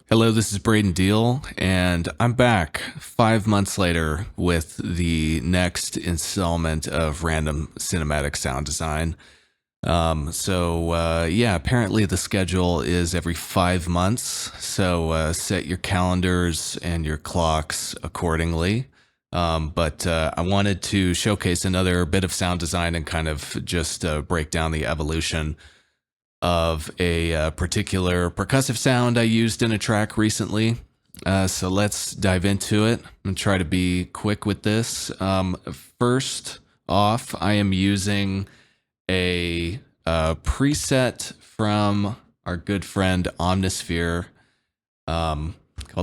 Hello, this is Braden Deal, and I'm back 5 months later with the next installment of Random Cinematic Sound Design. Yeah, apparently the schedule is every 5 months, so set your calendars and your clocks accordingly. But I wanted to showcase another bit of sound design and kind of just break down the evolution of a particular percussive sound I used in a track recently. So let's dive into it and try to be quick with this. First off, I am using a preset from our good friend Omnisphere called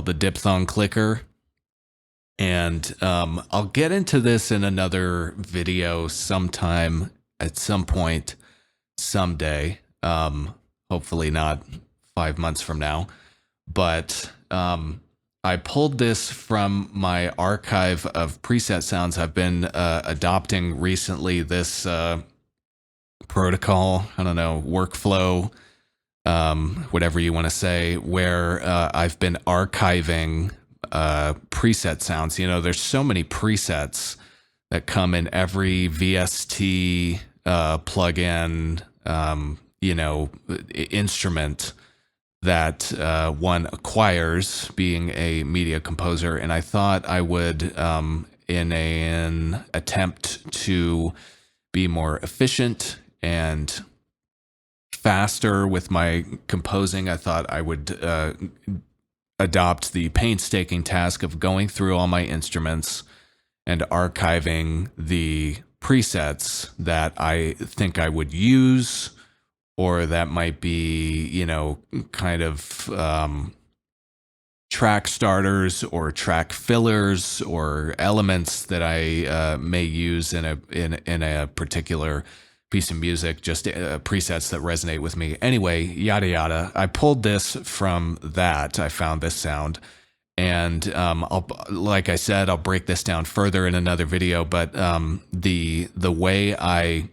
the Diphthong Clicker. And I'll get into this in another video sometime at some point someday. Hopefully not 5 months from now. But I pulled this from my archive of preset sounds. I've been adopting recently this protocol, I don't know, workflow, whatever you want to say, where I've been archiving preset sounds. You know, there's so many presets that come in every VST plugin, instrument that one acquires being a media composer. And I thought I would, in an attempt to be more efficient and faster with my composing, I thought I would adopt the painstaking task of going through all my instruments and archiving the presets that I think I would use, or that might be, kind of track starters or track fillers or elements that I may use in a particular piece of music, just presets that resonate with me. Anyway, yada yada. I pulled this from that. I found this sound. And like I said, I'll break this down further in another video. But the way I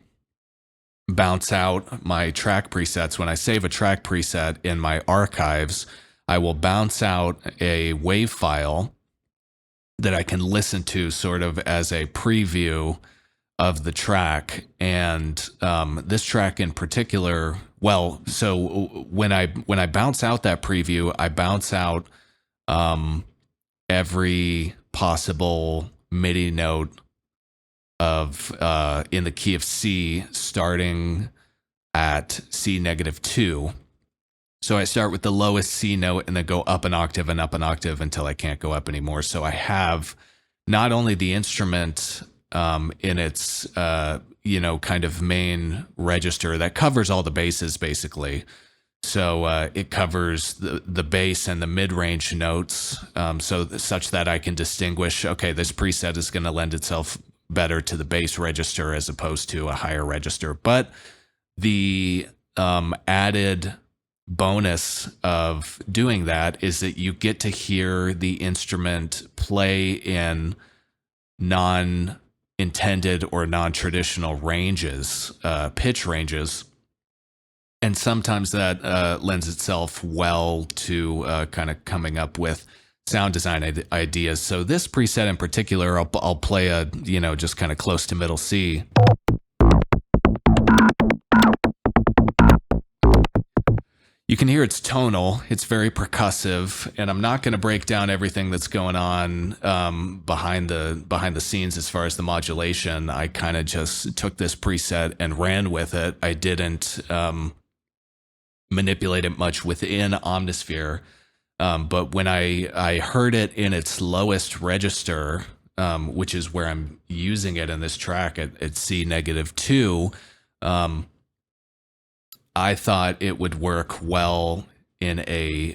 bounce out my track presets, when I save a track preset in my archives, I will bounce out a WAV file that I can listen to sort of as a preview of the track. And this track in particular, well, so when I bounce out that preview, I bounce out every possible MIDI note of in the key of C, starting at C-2. So I start with the lowest C note and then go up an octave and up an octave until I can't go up anymore. So I have not only the instrument in its kind of main register that covers all the basses basically. So it covers the bass and the mid-range notes, such that I can distinguish, okay, this preset is going to lend itself better to the bass register as opposed to a higher register. But the added bonus of doing that is that you get to hear the instrument play in non-intended or non-traditional ranges, pitch ranges. And sometimes that lends itself well to kind of coming up with sound design ideas. So this preset in particular, I'll play a, just kind of close to middle C. You can hear it's tonal, it's very percussive, and I'm not going to break down everything that's going on behind the scenes as far as the modulation. I kind of just took this preset and ran with it. I didn't manipulate it much within Omnisphere, but when I heard it in its lowest register, which is where I'm using it in this track at C-2, I thought it would work well in a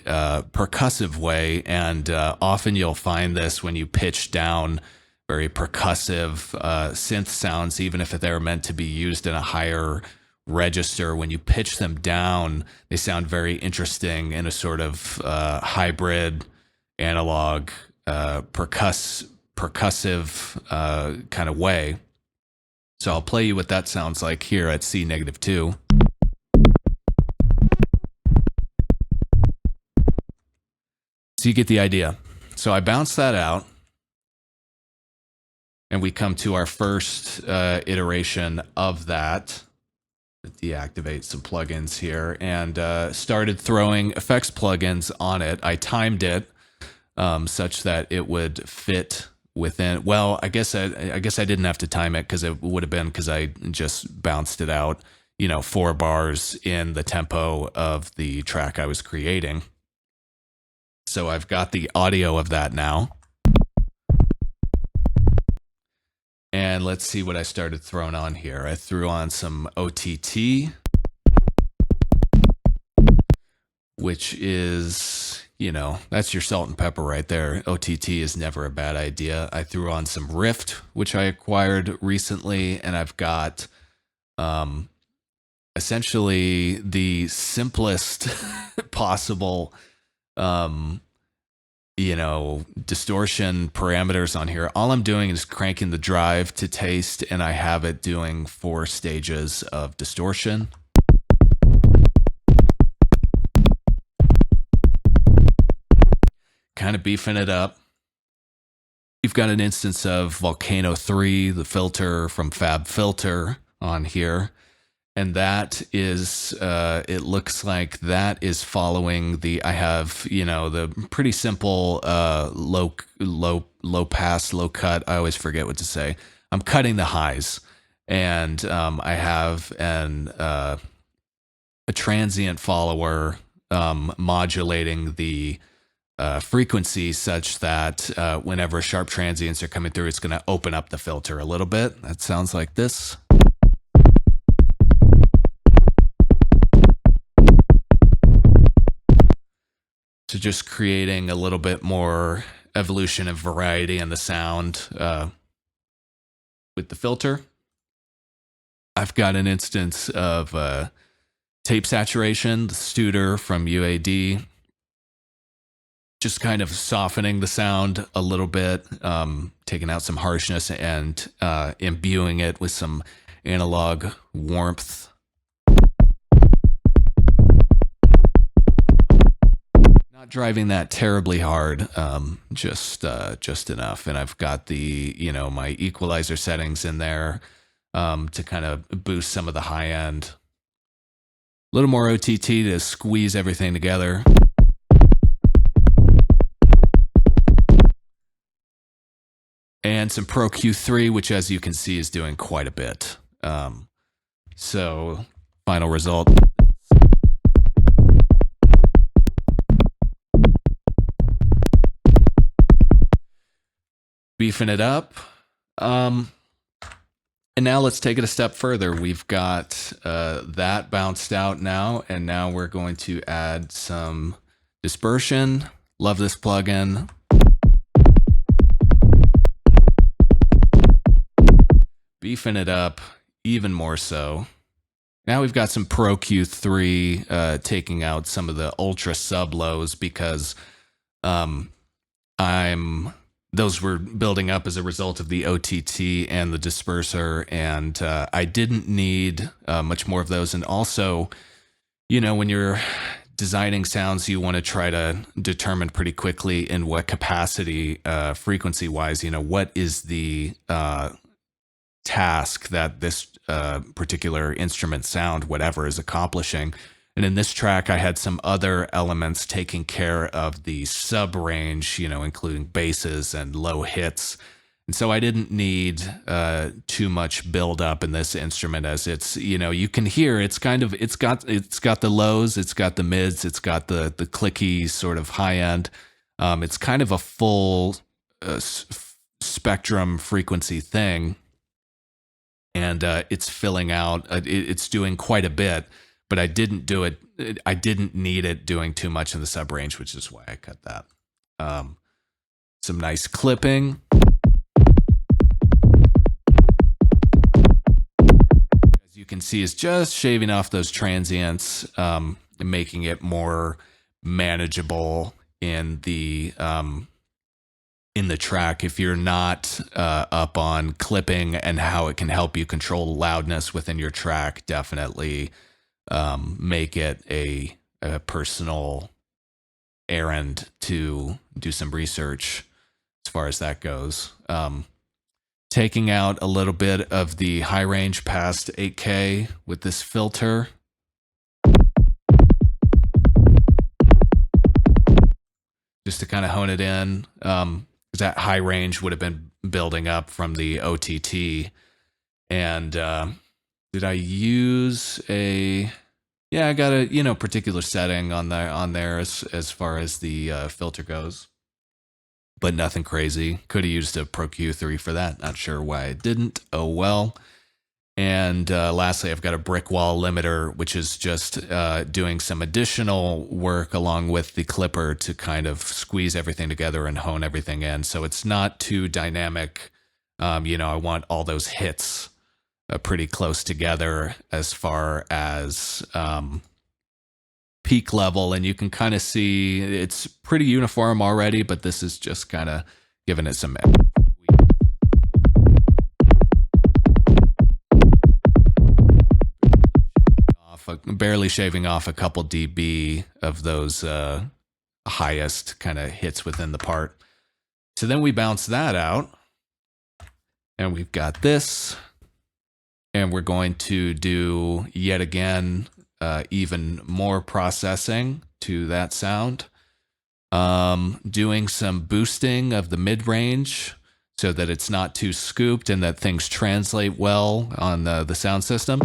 percussive way, and often you'll find this when you pitch down very percussive synth sounds, even if they're meant to be used in a higher register. When you pitch them down, they sound very interesting in a sort of hybrid analog percussive kind of way. So I'll play you what that sounds like here at C-2. So you get the idea. So I bounce that out, and we come to our first iteration of that. Deactivate some plugins here, and started throwing effects plugins on it. I timed it such that it would fit within. Well, I guess I didn't have to time it, because it would have been, because I just bounced it out, 4 bars in the tempo of the track I was creating. So I've got the audio of that now. And let's see what I started throwing on here. I threw on some OTT, which is, that's your salt and pepper right there. OTT is never a bad idea. I threw on some Rift, which I acquired recently, and I've got essentially the simplest possible distortion parameters on here. All I'm doing is cranking the drive to taste, and I have it doing 4 stages of distortion. Kind of beefing it up. We've got an instance of Volcano 3, the filter from Fab Filter, on here. And that is, it looks like that is following I have, the pretty simple low pass, low cut. I always forget what to say. I'm cutting the highs, and I have a transient follower modulating the frequency such that whenever sharp transients are coming through, it's going to open up the filter a little bit. That sounds like this. So just creating a little bit more evolution and variety in the sound with the filter. I've got an instance of tape saturation, the Studer from UAD, just kind of softening the sound a little bit, taking out some harshness and imbuing it with some analog warmth. Not driving that terribly hard, just enough. And I've got the, my equalizer settings in there to kind of boost some of the high end. A little more OTT to squeeze everything together. And some Pro Q3, which, as you can see, is doing quite a bit. So final result. Beefing it up. And now let's take it a step further. We've got that bounced out now, and now we're going to add some dispersion. Love this plugin. Beefing it up even more so. Now we've got some Pro Q3 taking out some of the ultra sub lows, because those were building up as a result of the OTT and the disperser, and I didn't need much more of those. And also, when you're designing sounds, you want to try to determine pretty quickly in what capacity, frequency-wise, what is the task that this particular instrument sound, whatever, is accomplishing. And in this track, I had some other elements taking care of the sub range, including basses and low hits. And so I didn't need too much build up in this instrument, as it's, you can hear it's got the lows, it's got the mids, it's got the clicky sort of high end. It's kind of a full spectrum frequency thing. And it's filling out, it's doing quite a bit. But I didn't need it doing too much in the sub range, which is why I cut that. Some nice clipping. As you can see, is just shaving off those transients, and making it more manageable in the track. If you're not up on clipping and how it can help you control loudness within your track, definitely make it a personal errand to do some research as far as that goes. Taking out a little bit of the high range past 8K with this filter. Just to kind of hone it in. That high range would have been building up from the OTT. And did I use a... Yeah, I got a particular setting on there as far as the filter goes, but nothing crazy. Could have used a Pro Q3 for that. Not sure why I didn't. Oh well. And lastly, I've got a brick wall limiter, which is just doing some additional work along with the clipper to kind of squeeze everything together and hone everything in. So it's not too dynamic. I want all those hits pretty close together as far as peak level, and you can kind of see it's pretty uniform already, but this is just kind of giving it some barely shaving off a couple dB of those highest kind of hits within the part. So then we bounce that out, and we've got this. And we're going to do, yet again, even more processing to that sound. Doing some boosting of the mid-range so that it's not too scooped and that things translate well on the sound system.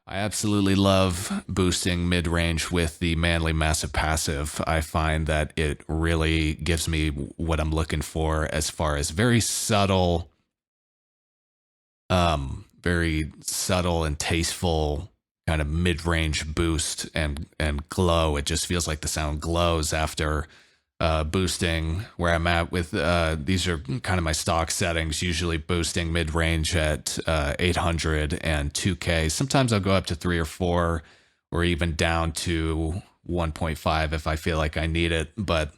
I absolutely love boosting mid-range with the Manley Massive Passive. I find that it really gives me what I'm looking for as far as very subtle and tasteful kind of mid-range boost and glow. It just feels like the sound glows after boosting. Where I'm at with these are kind of my stock settings, usually boosting mid-range at 800 and 2K. Sometimes I'll go up to 3 or 4 or even down to 1.5 if I feel like I need it. But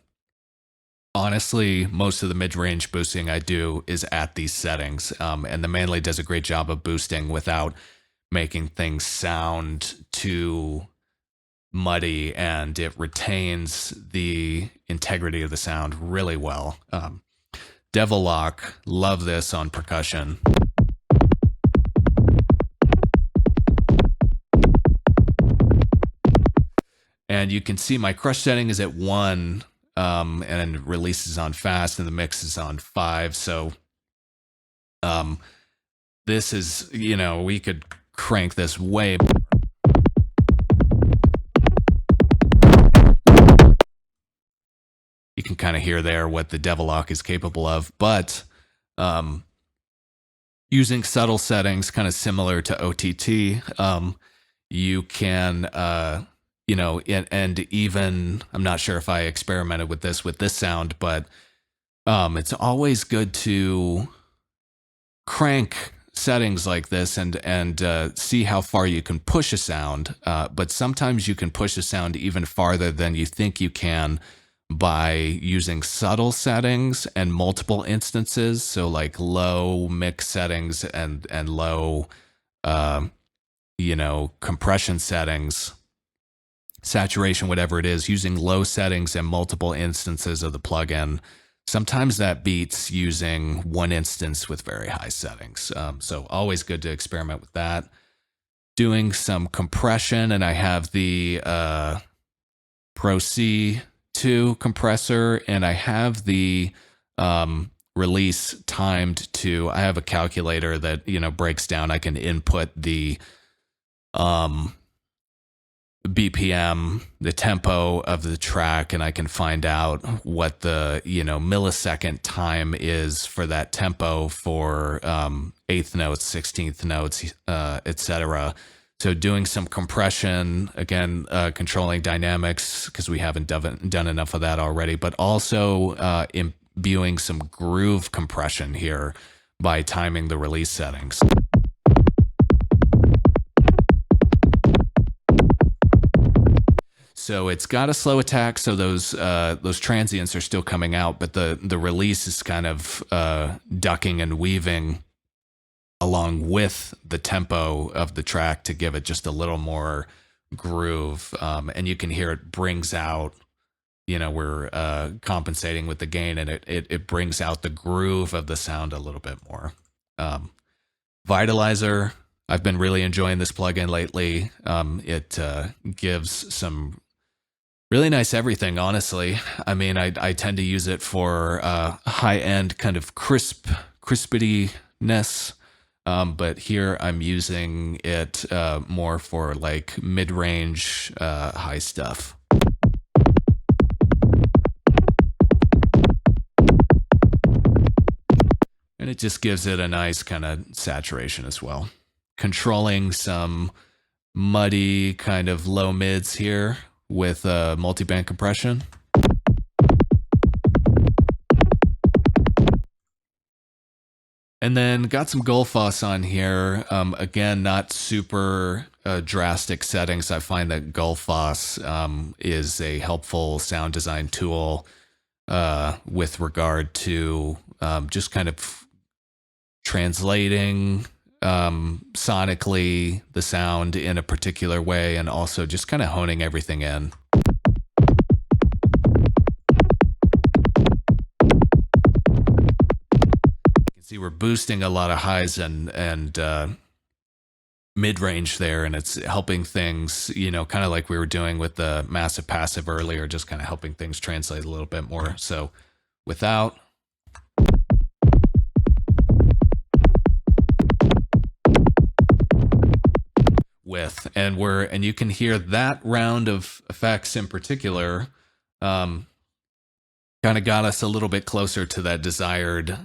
honestly, most of the mid-range boosting I do is at these settings. And the Manley does a great job of boosting without making things sound too muddy, and it retains the integrity of the sound really well. Devil Lock, love this on percussion. And you can see my crush setting is at 1, and release is on fast, and the mix is on 5. So this is, we could crank this way more. You can kind of hear there what the Devil Lock is capable of, but using subtle settings, kind of similar to OTT, you can, and even, I'm not sure if I experimented with this sound, but it's always good to crank settings like this and see how far you can push a sound. But sometimes you can push a sound even farther than you think you can by using subtle settings and multiple instances. So like low mix settings and low, compression settings, saturation, whatever it is, using low settings and multiple instances of the plugin. Sometimes that beats using one instance with very high settings. So always good to experiment with that. Doing some compression, and I have the Pro C2 compressor, and I have the release timed to, I have a calculator that, breaks down. I can input the BPM, the tempo of the track, and I can find out what the millisecond time is for that tempo for 8th notes, 16th notes, etc. So doing some compression, again, controlling dynamics because we haven't done enough of that already, but also imbuing some groove compression here by timing the release settings. So it's got a slow attack, so those transients are still coming out, but the release is kind of ducking and weaving along with the tempo of the track to give it just a little more groove. And you can hear it brings out, we're compensating with the gain, and it brings out the groove of the sound a little bit more. Vitalizer, I've been really enjoying this plugin lately. It gives some really nice everything, honestly. I mean, I tend to use it for high-end kind of crispityness, but here I'm using it more for like mid-range high stuff. And it just gives it a nice kind of saturation as well. Controlling some muddy kind of low mids here with multi-band compression. And then got some Gullfoss on here. Again, not super drastic settings. I find that Gullfoss is a helpful sound design tool with regard to just kind of translating sonically the sound in a particular way, and also just kind of honing everything in. You can see we're boosting a lot of highs and mid-range there, and it's helping things, kind of like we were doing with the massive passive earlier, just kind of helping things translate a little bit more. So without, with, and you can hear that round of effects in particular kind of got us a little bit closer to that desired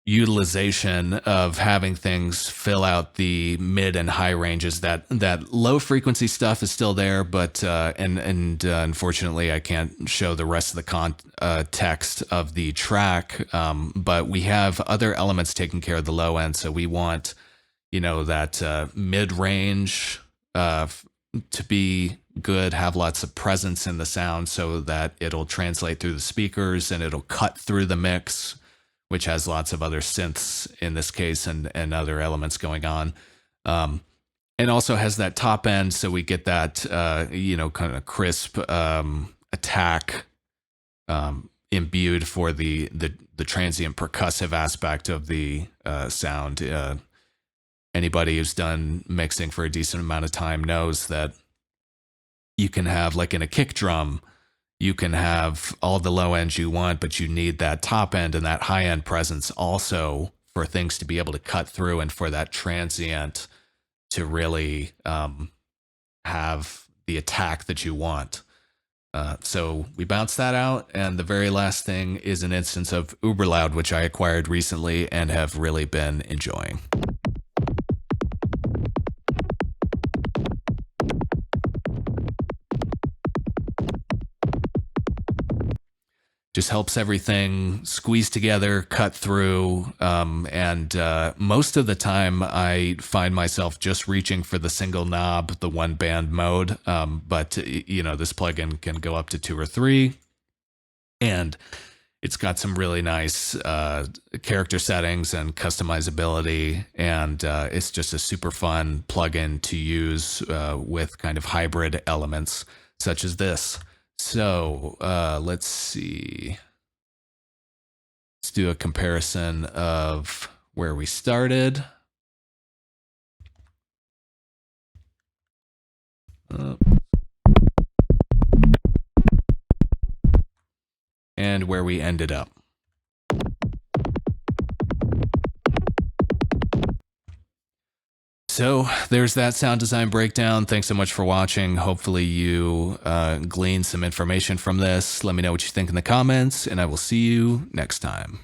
utilization of having things fill out the mid and high ranges. That low frequency stuff is still there, but unfortunately I can't show the rest of the context of the track, but we have other elements taking care of the low end, so we want that mid-range to be good, have lots of presence in the sound so that it'll translate through the speakers and it'll cut through the mix, which has lots of other synths in this case and other elements going on. And also has that top end, so we get that, kind of crisp attack imbued for the transient percussive aspect of the sound. Anybody who's done mixing for a decent amount of time knows that you can have, like in a kick drum, you can have all the low ends you want, but you need that top end and that high end presence also for things to be able to cut through and for that transient to really have the attack that you want. So we bounce that out, and the very last thing is an instance of Uberloud, which I acquired recently and have really been enjoying. Just helps everything squeeze together, cut through, and most of the time I find myself just reaching for the single knob, the one band mode, but this plugin can go up to 2 or 3, and it's got some really nice character settings and customizability, and it's just a super fun plugin to use with kind of hybrid elements such as this. So let's see. Let's do a comparison of where we started. And where we ended up. So there's that sound design breakdown. Thanks so much for watching. Hopefully you gleaned some information from this. Let me know what you think in the comments, and I will see you next time.